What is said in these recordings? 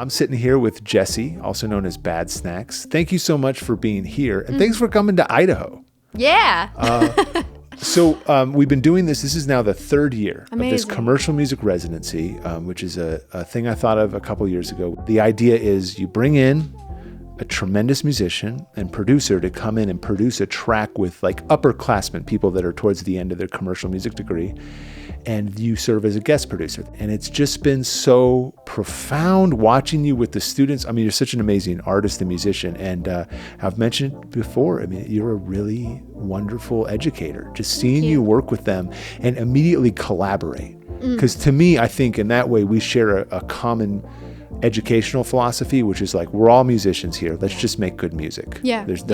I'm sitting here with Jesse, also known as Bad Snacks. Thank you so much for being here, and thanks for coming to Idaho. Yeah. So we've been doing this. This is now the third year of this Amazing. commercial music residency, which is a thing I thought of a couple years ago. The idea is you bring in a tremendous musician and producer to come in and produce a track with like upperclassmen, people that are towards the end of their commercial music degree, and you serve as a guest producer. And it's just been so profound watching you with the students. I mean, you're such an amazing artist and musician, and I've mentioned it before, I mean, you're a really wonderful educator. Just seeing you work with them and immediately collaborate. Because to me, I think in that way we share a common educational philosophy, which is like, we're all musicians here. Let's just make good music. Yeah. There's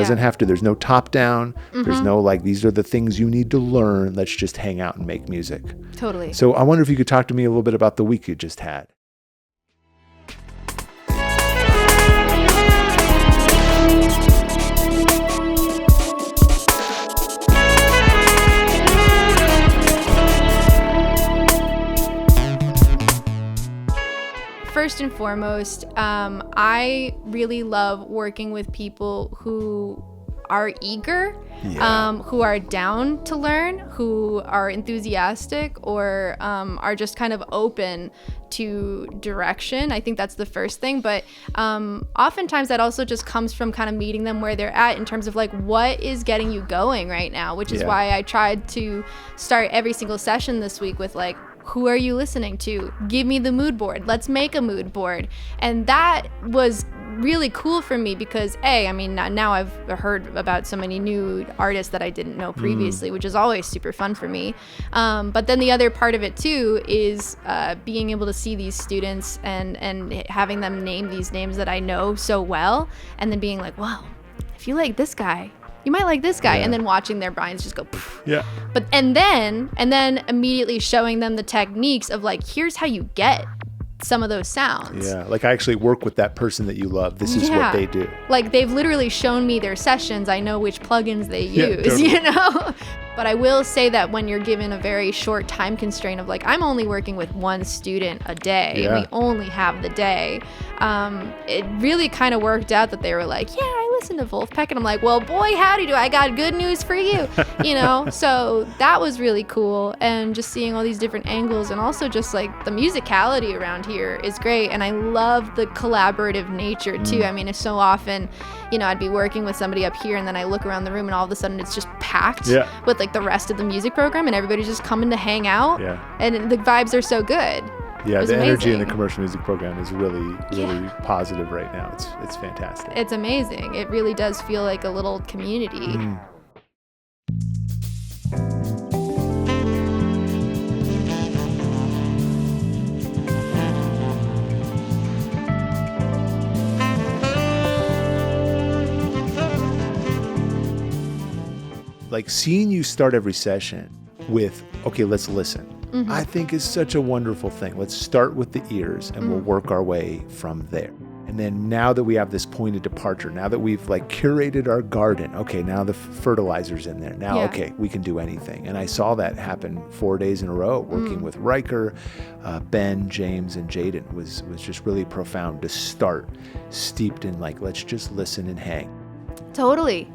no top down. There's no like, these are the things you need to learn. Let's just hang out and make music. Totally. So I wonder if you could talk to me a little bit about the week you just had. First and foremost, I really love working with people who are eager, who are down to learn, who are enthusiastic, or are just kind of open to direction. I think that's the first thing, but oftentimes that also just comes from kind of meeting them where they're at in terms of like, what is getting you going right now, which is why I tried to start every single session this week with like, who are you listening to? Give me the mood board. Let's make a mood board. And that was really cool for me because I mean, now I've heard about so many new artists that I didn't know previously, which is always super fun for me. But then the other part of it too is being able to see these students and having them name these names that I know so well, and then being like, wow, if you like this guy, you might like this guy, and then watching their brains just go poof. But and then immediately showing them the techniques of like, here's how you get some of those sounds. Like I actually work with that person that you love. This is what they do. Like they've literally shown me their sessions. I know which plugins they use, totally. you know? But I will say that when you're given a very short time constraint of like, I'm only working with one student a day, and we only have the day, it really kind of worked out that they were like, yeah, I listen to Wolfpack, and I'm like, well, boy, howdy do I got good news for you, you know? So that was really cool, and just seeing all these different angles, and also just like the musicality around here is great, and I love the collaborative nature too. I mean, it's so often, you know, I'd be working with somebody up here, and then I look around the room, and all of a sudden it's just packed with like the rest of the music program, and everybody's just coming to hang out, and the vibes are so good. The amazing. Energy in the commercial music program is really positive right now. It's fantastic. It's amazing. It really does feel like a little community. Like seeing you start every session with, okay, let's listen. I think is such a wonderful thing. Let's start with the ears and we'll work our way from there. And then now that we have this point of departure, now that we've like curated our garden, okay, now the fertilizer's in there. Now, okay, we can do anything. And I saw that happen 4 days in a row, working with Ryker, Ben, James, and Jaden was just really profound to start, steeped in like, let's just listen and hang. Totally.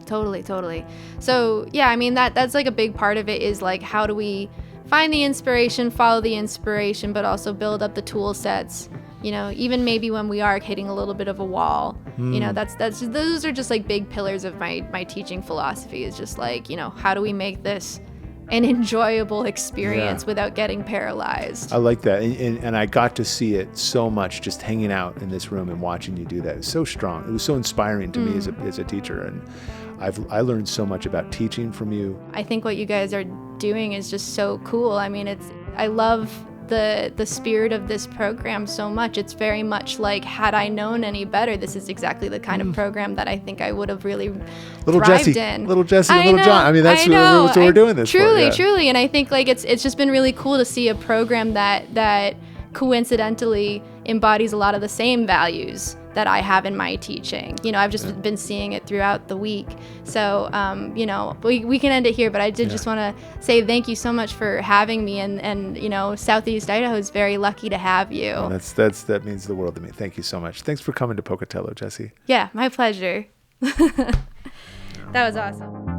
So yeah, I mean, that's like a big part of it is like, how do we find the inspiration, follow the inspiration, but also build up the tool sets, you know, even maybe when we are hitting a little bit of a wall, you know, those are just like big pillars of my teaching philosophy, is just like, you know, how do we make this an enjoyable experience without getting paralyzed? I like that. And I got to see it so much just hanging out in this room and watching you do that. It was so strong. It was so inspiring to me as a teacher. And I learned so much about teaching from you. I think what you guys are doing is just so cool. I mean, I love the spirit of this program so much. It's very much like, had I known any better, this is exactly the kind of program that I think I would have really thrived in. Little Jesse and little John. I mean, that's what we're doing this truly, for. Truly. And I think like it's just been really cool to see a program that coincidentally embodies a lot of the same values that I have in my teaching. I've just been seeing it throughout the week. So, we can end it here, but I did just want to say thank you so much for having me. And Southeast Idaho is very lucky to have you. Well, that means the world to me. Thank you so much. Thanks for coming to Pocatello, Jessie. Yeah, my pleasure. That was awesome.